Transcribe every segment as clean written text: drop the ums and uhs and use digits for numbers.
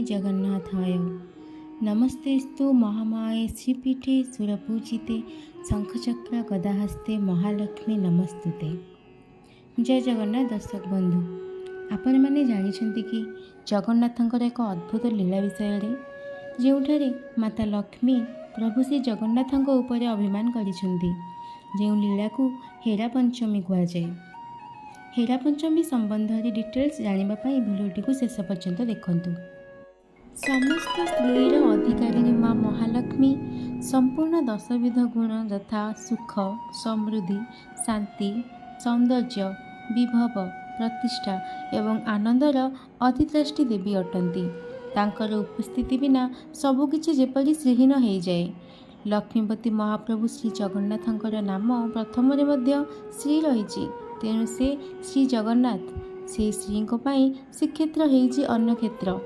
जगन्नाथाय। नमस्तेस्तु महामाये श्रीपीठे सुरपूजिते शंखचक्र गदाहस्ते महालक्ष्मी नमस्तुते। जय जगन्नाथ दर्शक बंधु, आपण मैंने जानते कि जगन्नाथंकर एक अद्भुत लीला विषय जोठारे माता लक्ष्मी प्रभु श्री जगन्नाथंक उपरे अभिमान करिसेंती, जो लीला को हेरा पंचमी कहुए। हेरा पंचमी संबंध में डिटेल्स जानापी भिडियोटी को शेष पर्यंत देखूँ। समस्त स्त्रीर अधिकारी माँ महालक्ष्मी संपूर्ण 10 विध गुण यथा सुख, समृद्धि, शांति, सौंदर्य, विभव, प्रतिष्ठा एवं आनंदर अधिद्रष्टि देवी अटंती। तांकर उपस्थिति बिना सबकिछि जेपरि श्रीहीन हो जाए। लक्ष्मीपति महाप्रभु श्री जगन्नाथंकर नाम प्रथम श्री रही, तेणु से श्री जगन्नाथ से श्री श्रीक्षेत्र होइछि अन्य क्षेत्र।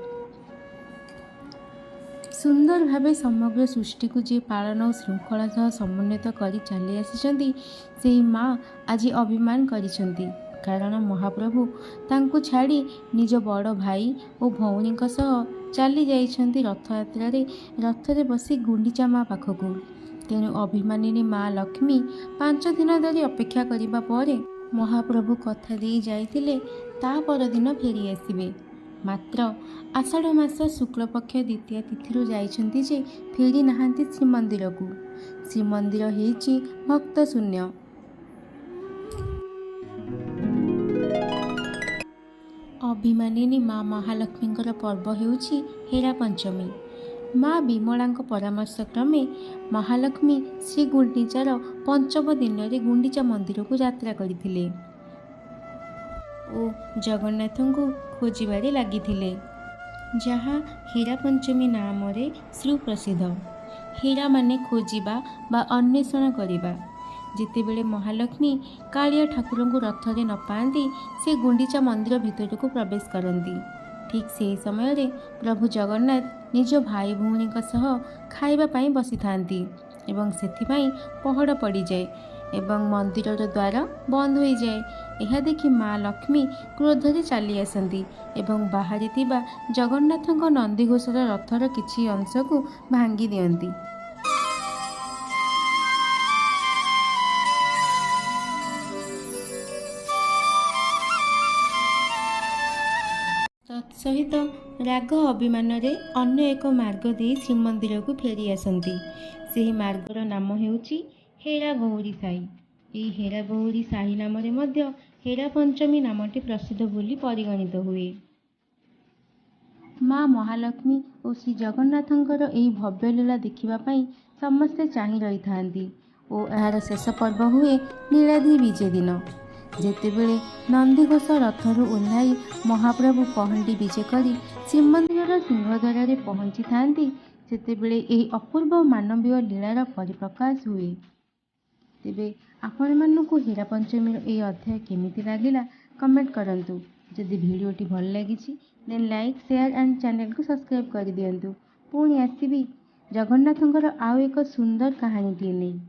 सुंदर भावे समग्र सृष्टि को जी पालन और श्रृंखला सह समन्वित कर चली आसी से माँ आज अभिमान करिसेंती, कारण महाप्रभु तांको छाड़ी निज बड़ भाई और भौणी सह चली जाइछंती रथयात्रा रथरे बसी गुंडीचा माँ पाखकू। तेणु अभिमानिनी माँ लक्ष्मी 5 दिन धरी अपेक्षा करिबा परे महाप्रभु कथा दे जाइतिले ता परदिन फेरी आसिबे। मात्र आषाढ़ मास शुक्लपक्ष द्वितीय तिथि जाइछंती जे फेरी नाहांती श्रीमंदिर को। श्रीमंदिर हेछि भक्त शून्य। अभिमानिनी माँ महालक्ष्मींकर पर्व हेउछि हेरा पंचमी। माँ विमलांक परामर्श क्रमे महालक्ष्मी श्री गुंडीचार 5व दिन में गुंडीचा मंदिर को यात्रा करथिले और जगन्नाथों को खोजबारे लगिथिले, जहाँ हेरा पंचमी नाम रे सुप्रसिद्ध। हेरा माने खोजिबा बा अन्वेषण करिबा। जितेबेले महालक्ष्मी कालिया ठाकुर को रथरे न पाती से गुंडीचा मंदिर भितर को प्रवेश करती। ठीक से समय रे प्रभु जगन्नाथ निज भाई भौणी सह खाइबा पाई बसी थांती एवं सेथिपाई पहड़ पड़ जाए एवं मंदिर द्वार बंद हो जाए। यह देखि माँ लक्ष्मी क्रोधरे चली आसती एवं बाहरी थिबा जगन्नाथंक नंदीघोषर रथर किछि अंश को भांगी दियंती। तत्सहित राग अभिमान रे अन्य एक मार्ग दे श्रीमंदिर को फेरी आसती। से मार्गर नाम हेउछि हेरा गौरी साई। यही हेरा गौरी साई नाम रे मध्य हेरा पंचमी नामटी प्रसिद्ध बोली परिगणित हुए। माँ महालक्ष्मी और श्री जगन्नाथंकर यही भव्य लीला देखिबा पाई समस्ते चाहि रही थांती और यार शेष पर्व हुए नीलाद्रि विजे दिन, जेतेबेले नंदीघोष रथरू ओह्लाई महाप्रभु पहंडी विजे करी श्रीमंदिर सिंहद्वार रे पहुंची थांती। सेतेबेले यही अपूर्व मानवीय लीलार परिप्रकाश हुए। तेबे आपण मानकु हेरा पंचमी यह अध्याय केमिति लागिला कमेंट करंतु। जदि भिडियोटी भल लागिछि then like, share and channel को सब्सक्राइब कर दियंतु। पुणी आसीबी जगन्नाथंकर आउ एक सुंदर कहानी नहीं।